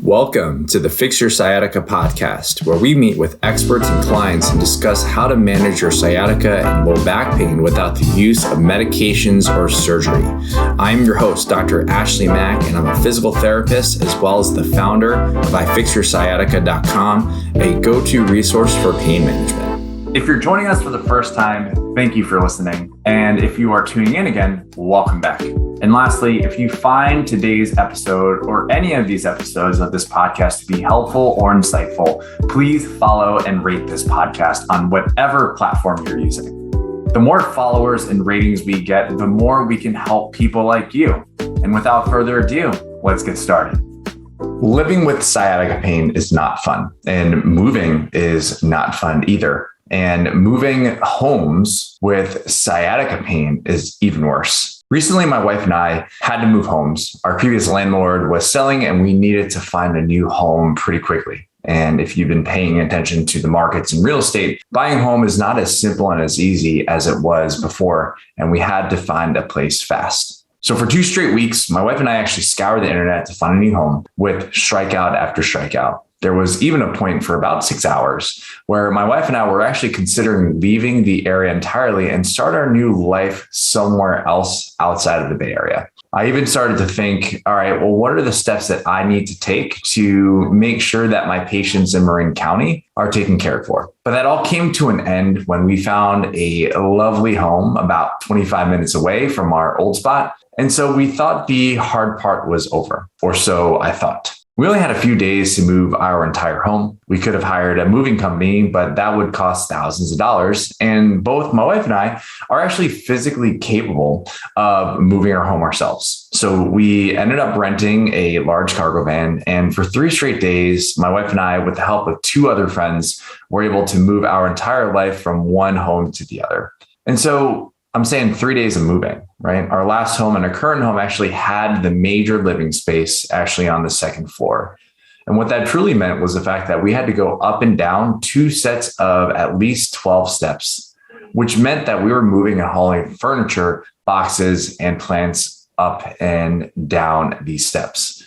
Welcome to the Fix Your Sciatica podcast, where we meet with experts and clients and discuss how to manage your sciatica and low back pain without the use of medications or surgery. I'm your host, Dr. Ashley Mack, and I'm a physical therapist as well as the founder of ifixyoursciatica.com, a go-to resource for pain management. If you're joining us for the first time, thank you for listening. And if you are tuning in again, welcome back. And lastly, if you find today's episode or any of these episodes of this podcast to be helpful or insightful, please follow and rate this podcast on whatever platform you're using. The more followers and ratings we get, the more we can help people like you. And without further ado, let's get started. Living with sciatica pain is not fun, and moving is not fun either. And moving homes with sciatica pain is even worse. Recently, my wife and I had to move homes. Our previous landlord was selling and we needed to find a new home pretty quickly. And if you've been paying attention to the markets in real estate, buying a home is not as simple and as easy as it was before. And we had to find a place fast. So for 2 straight weeks, my wife and I actually scoured the internet to find a new home with strikeout after strikeout. There was even a point for about 6 hours where my wife and I were actually considering leaving the area entirely and start our new life somewhere else outside of the Bay Area. I even started to think, all right, well, what are the steps that I need to take to make sure that my patients in Marin County are taken care of? But that all came to an end when we found a lovely home about 25 minutes away from our old spot. And so we thought the hard part was over, or so I thought. We only had a few days to move our entire home. We could have hired a moving company, but that would cost thousands of dollars. And both my wife and I are actually physically capable of moving our home ourselves. So we ended up renting a large cargo van. And for 3 straight days, my wife and I, with the help of 2 other friends, were able to move our entire life from one home to the other. And so I'm saying 3 days of moving, right? Our last home and our current home actually had the major living space actually on the 2nd floor. And what that truly meant was the fact that we had to go up and down 2 sets of at least 12 steps, which meant that we were moving and hauling furniture, boxes, and plants up and down these steps.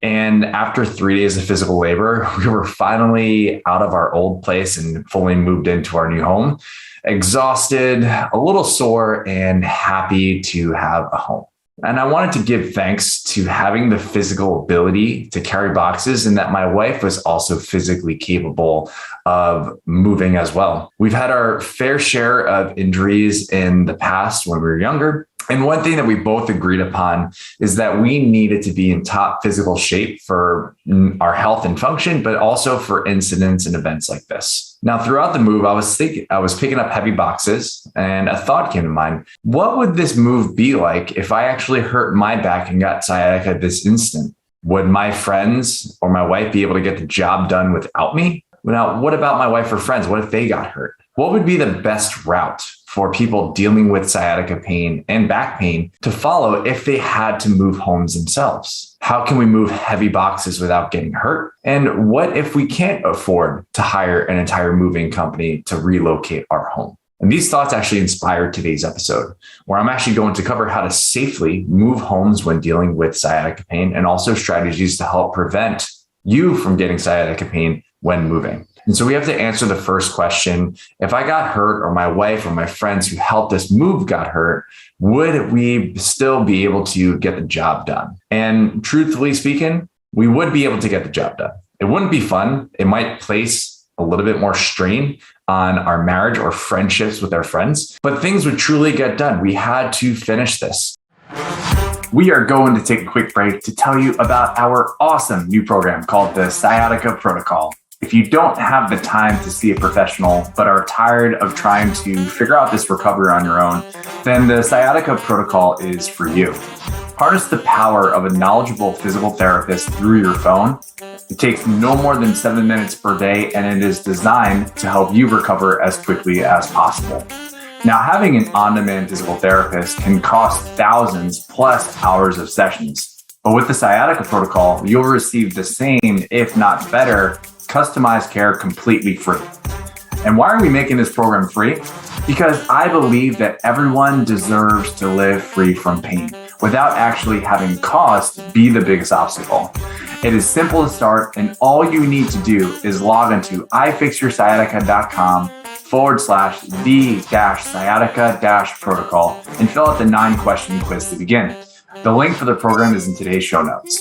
And after 3 days of physical labor, we were finally out of our old place and fully moved into our new home. Exhausted, a little sore, and happy to have a home. And I wanted to give thanks to having the physical ability to carry boxes and that my wife was also physically capable of moving as well. We've had our fair share of injuries in the past when we were younger. And one thing that we both agreed upon is that we needed to be in top physical shape for our health and function, but also for incidents and events like this. Now, throughout the move, I was picking up heavy boxes and a thought came to mind. What would this move be like if I actually hurt my back and got sciatica this instant? Would my friends or my wife be able to get the job done without me? Now, what about my wife or friends? What if they got hurt? What would be the best route for people dealing with sciatica pain and back pain to follow if they had to move homes themselves? How can we move heavy boxes without getting hurt? And what if we can't afford to hire an entire moving company to relocate our home? And these thoughts actually inspired today's episode, where I'm actually going to cover how to safely move homes when dealing with sciatica pain and also strategies to help prevent you from getting sciatica pain when moving. And so we have to answer the first question. If I got hurt or my wife or my friends who helped us move got hurt, would we still be able to get the job done? And truthfully speaking, we would be able to get the job done. It wouldn't be fun. It might place a little bit more strain on our marriage or friendships with our friends, but things would truly get done. We had to finish this. We are going to take a quick break to tell you about our awesome new program called the Sciatica Protocol. If you don't have the time to see a professional, but are tired of trying to figure out this recovery on your own, then the Sciatica Protocol is for you. Harness the power of a knowledgeable physical therapist through your phone. It takes no more than 7 minutes per day, and it is designed to help you recover as quickly as possible. Now, having an on-demand physical therapist can cost thousands plus hours of sessions. But with the Sciatica Protocol, you'll receive the same, if not better, customized care completely free. And why are we making this program free? Because I believe that everyone deserves to live free from pain. without actually having cost be the biggest obstacle. It is simple to start, and all you need to do is log into ifixyoursciatica.com/the-sciatica-protocol and fill out the 9-question quiz to begin. The link for the program is in today's show notes.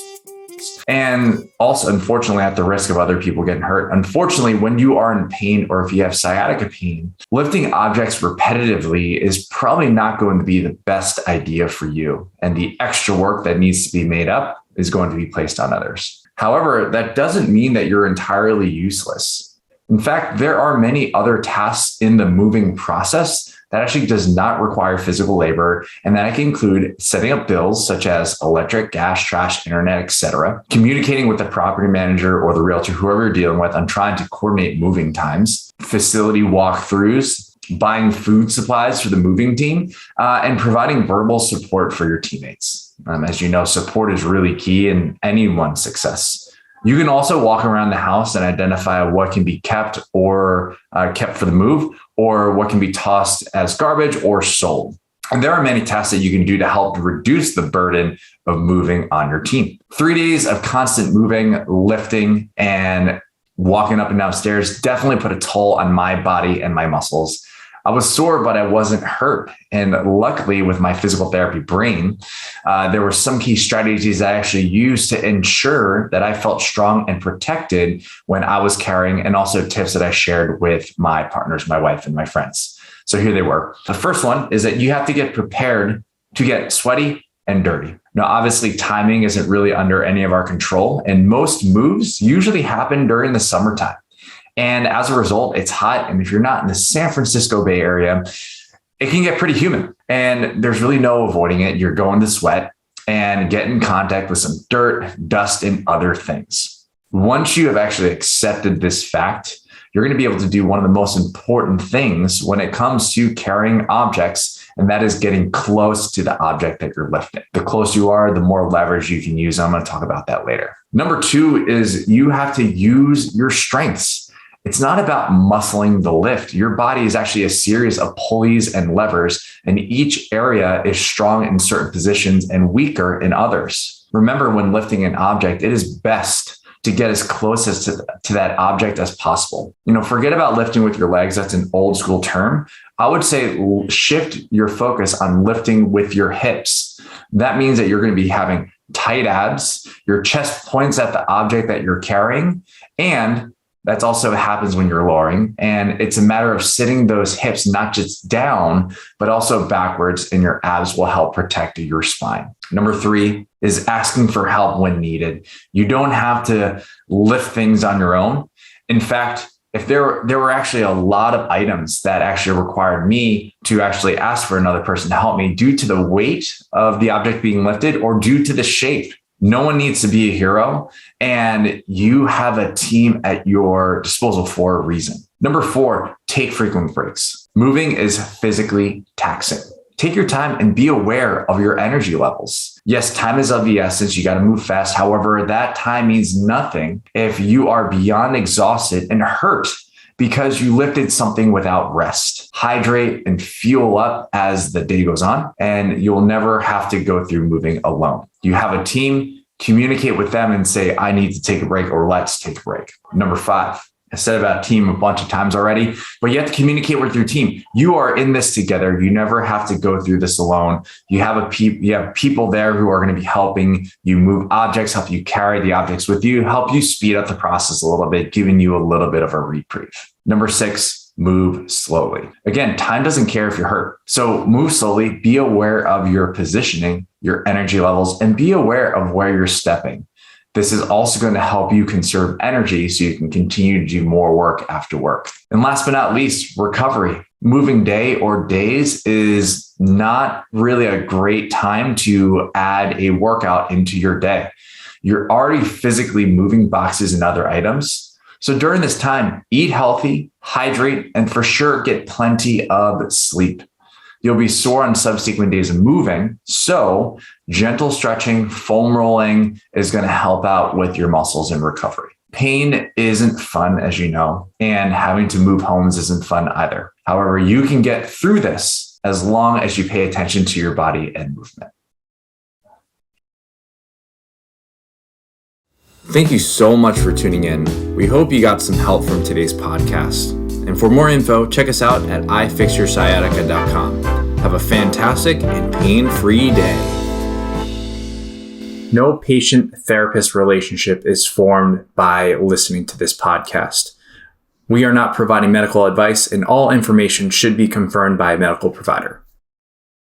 And also, unfortunately, at the risk of other people getting hurt, unfortunately, when you are in pain or if you have sciatica pain, lifting objects repetitively is probably not going to be the best idea for you. And the extra work that needs to be made up is going to be placed on others. However, that doesn't mean that you're entirely useless. In fact, there are many other tasks in the moving process that actually does not require physical labor, and that can include setting up bills such as electric, gas, trash, internet, etc., communicating with the property manager or the realtor, whoever you're dealing with, on trying to coordinate moving times, facility walkthroughs, buying food supplies for the moving team, and providing verbal support for your teammates. As you know, support is really key in anyone's success. You can also walk around the house and identify what can be kept or kept for the move, or what can be tossed as garbage or sold. And there are many tasks that you can do to help reduce the burden of moving on your team. 3 days of constant moving, lifting, and walking up and down stairs definitely put a toll on my body and my muscles. I was sore, but I wasn't hurt. And luckily, with my physical therapy brain, there were some key strategies I actually used to ensure that I felt strong and protected when I was carrying, and also tips that I shared with my partners, my wife, and my friends. So here they were. The first one is that you have to get prepared to get sweaty and dirty. Now, obviously, timing isn't really under any of our control, and most moves usually happen during the summertime. And as a result, it's hot. And if you're not in the San Francisco Bay Area, it can get pretty humid, and there's really no avoiding it. You're going to sweat and get in contact with some dirt, dust, and other things. Once you have actually accepted this fact, you're going to be able to do one of the most important things when it comes to carrying objects, and that is getting close to the object that you're lifting. The closer you are, the more leverage you can use. I'm going to talk about that later. Number 2 is you have to use your strengths. It's not about muscling the lift. Your body is actually a series of pulleys and levers, and each area is strong in certain positions and weaker in others. Remember, when lifting an object, it is best to get as close as to that object as possible. Forget about lifting with your legs. That's an old school term. I would say shift your focus on lifting with your hips. That means that you're going to be having tight abs, your chest points at the object that you're carrying, and that also happens when you're lowering. And it's a matter of sitting those hips, not just down, but also backwards, and your abs will help protect your spine. Number 3 is asking for help when needed. You don't have to lift things on your own. In fact, if there were actually a lot of items that actually required me to actually ask for another person to help me due to the weight of the object being lifted or due to the shape. No one needs to be a hero, and you have a team at your disposal for a reason. Number 4, take frequent breaks. Moving is physically taxing. Take your time and be aware of your energy levels. Yes, time is of the essence. You got to move fast. However, that time means nothing if you are beyond exhausted and hurt because you lifted something without rest. Hydrate and fuel up as the day goes on, and you'll never have to go through moving alone. You have a team, communicate with them and say, I need to take a break, or let's take a break. Number 5, I said about team a bunch of times already, but you have to communicate with your team. You are in this together. You never have to go through this alone. You have people there who are going to be helping you move objects, help you carry the objects with you, help you speed up the process a little bit, giving you a little bit of a reprieve. Number 6, move slowly. Again, time doesn't care if you're hurt. So move slowly, be aware of your positioning, your energy levels, and be aware of where you're stepping. This is also going to help you conserve energy so you can continue to do more work after work. And last but not least, recovery. Moving day or days is not really a great time to add a workout into your day. You're already physically moving boxes and other items. So during this time, eat healthy, hydrate, and for sure get plenty of sleep. You'll be sore on subsequent days of moving. So gentle stretching, foam rolling is going to help out with your muscles in recovery. Pain isn't fun, as you know, and having to move homes isn't fun either. However, you can get through this as long as you pay attention to your body and movement. Thank you so much for tuning in. We hope you got some help from today's podcast. And for more info, check us out at ifixyoursciatica.com. Have a fantastic and pain-free day. No patient-therapist relationship is formed by listening to this podcast. We are not providing medical advice, and all information should be confirmed by a medical provider.